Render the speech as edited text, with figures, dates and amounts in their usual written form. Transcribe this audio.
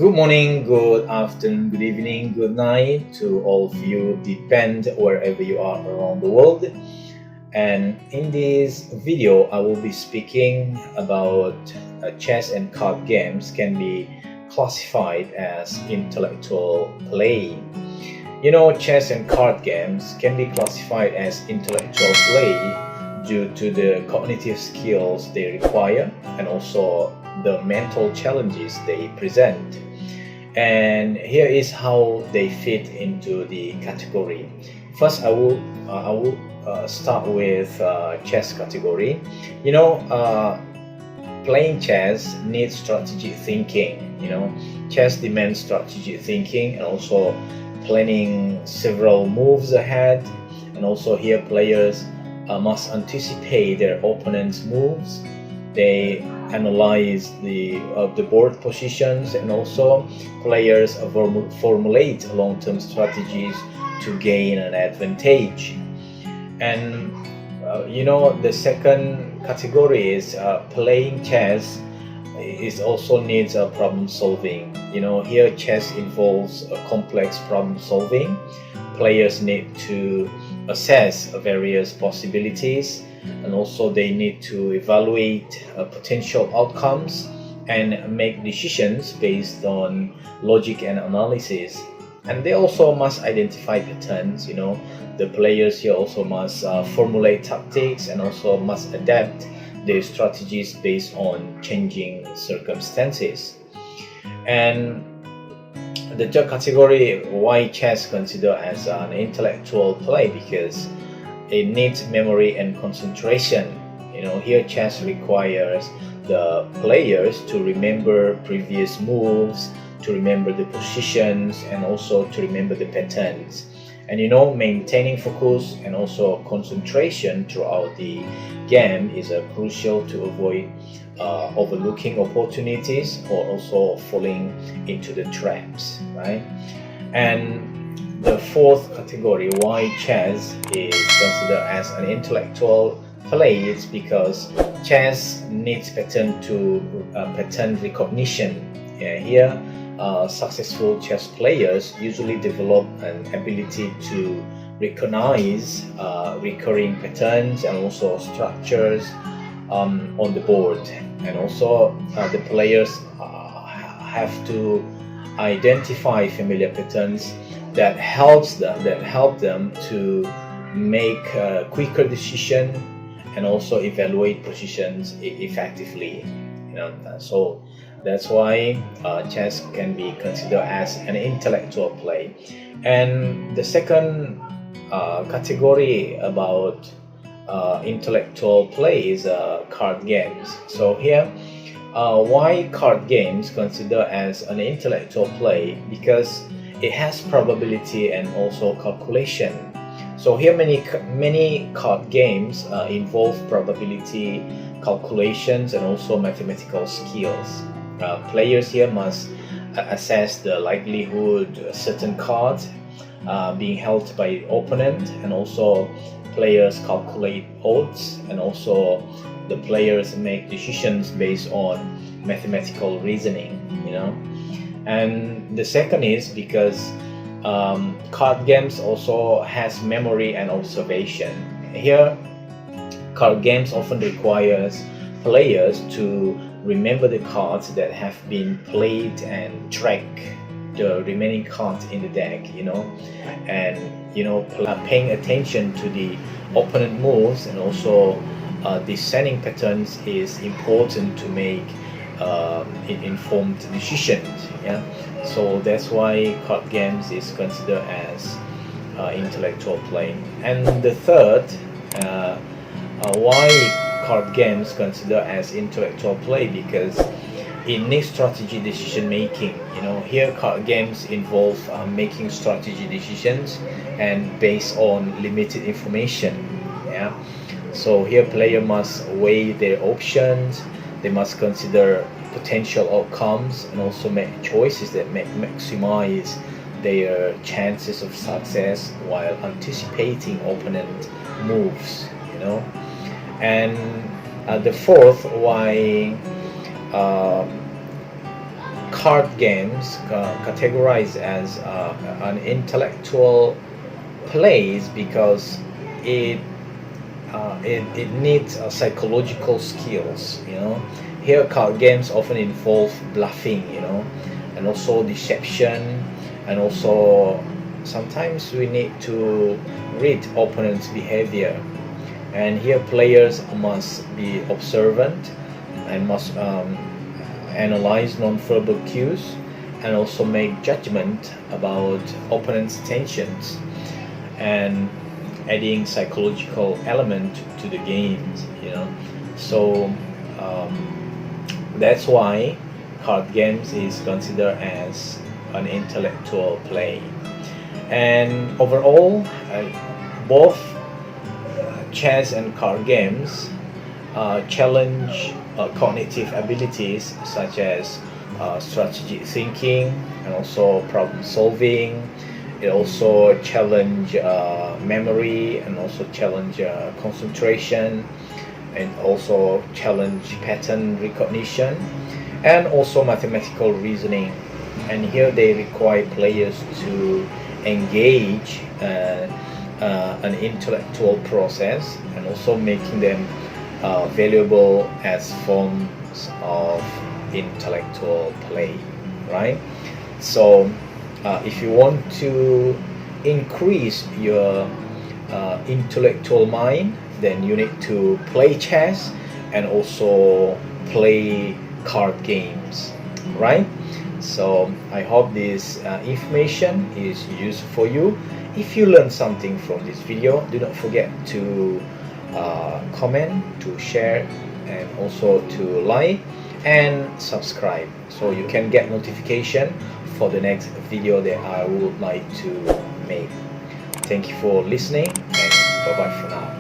Good morning, good afternoon, good evening, good night to all of you, depend wherever you are around the world. And in this video, I will be speaking about chess and card games can be classified as intellectual play. Chess and card games can be classified as intellectual play due to the cognitive skills they require and also the mental challenges they present. And here is how they fit into the category. First, I will start with chess category. Playing chess needs strategic thinking. Chess demands strategic thinking and also planning several moves ahead. And also here, players must anticipate their opponent's moves. They analyze the board positions, and also players formulate long-term strategies to gain an advantage. And the second category is playing chess is also needs a problem solving. Here chess involves a complex problem solving. Players need to assess various possibilities, and also they need to evaluate potential outcomes and make decisions based on logic and analysis. And they also must identify patterns. The players here also must formulate tactics and also must adapt their strategies based on changing circumstances. And the third category, why chess considered as an intellectual play, because it needs memory and concentration. Here chess requires the players to remember previous moves, to remember the positions, and also to remember the patterns. And maintaining focus and also concentration throughout the game is crucial to avoid overlooking opportunities or also falling into the traps, right? And the fourth category, why chess is considered as an intellectual play, is because chess needs pattern recognition. Here, successful chess players usually develop an ability to recognize recurring patterns and also structures on the board. And also the players have to identify familiar patterns that help them to make a quicker decision and also evaluate positions effectively. So that's why chess can be considered as an intellectual play. And the second category about intellectual play is card games. So here, why card games considered as an intellectual play? Because it has probability and also calculation. So here many card games involve probability calculations and also mathematical skills. Players here must assess the likelihood certain cards being held by the opponent, and also players calculate odds, and also the players make decisions based on mathematical reasoning. And the second is because card games also has memory and observation. Here, card games often requires players to remember the cards that have been played and track the remaining cards in the deck. And paying attention to the opponent moves and also discerning patterns is important to make informed decisions. So that's why card games is considered as intellectual play. And the third, why card games considered as intellectual play, because it needs strategy decision making. Here card games involve making strategy decisions and based on limited information. So here player must weigh their options, they must consider potential outcomes and also make choices that maximize their chances of success while anticipating opponent moves. And the fourth, why card games categorized as an intellectual plays because it it needs psychological skills. Here card games often involve bluffing, and also deception, and also sometimes we need to read opponent's behavior. And here players must be observant and must analyze non-verbal cues and also make judgment about opponent's intentions, and adding psychological element to the games. So that's why card games is considered as an intellectual play. And overall, both chess and card games challenge cognitive abilities such as strategic thinking and also problem solving. It also challenge memory and also challenge concentration, and also challenge pattern recognition and also mathematical reasoning. And here they require players to engage an intellectual process and also making them valuable as forms of intellectual play, right? So if you want to increase your intellectual mind, then you need to play chess and also play card games, right? So I hope this information is useful for you. If you learned something from this video, do not forget to comment, to share, and also to like and subscribe so you can get notification for the next video that I would like to make. Thank you for listening, and bye bye for now.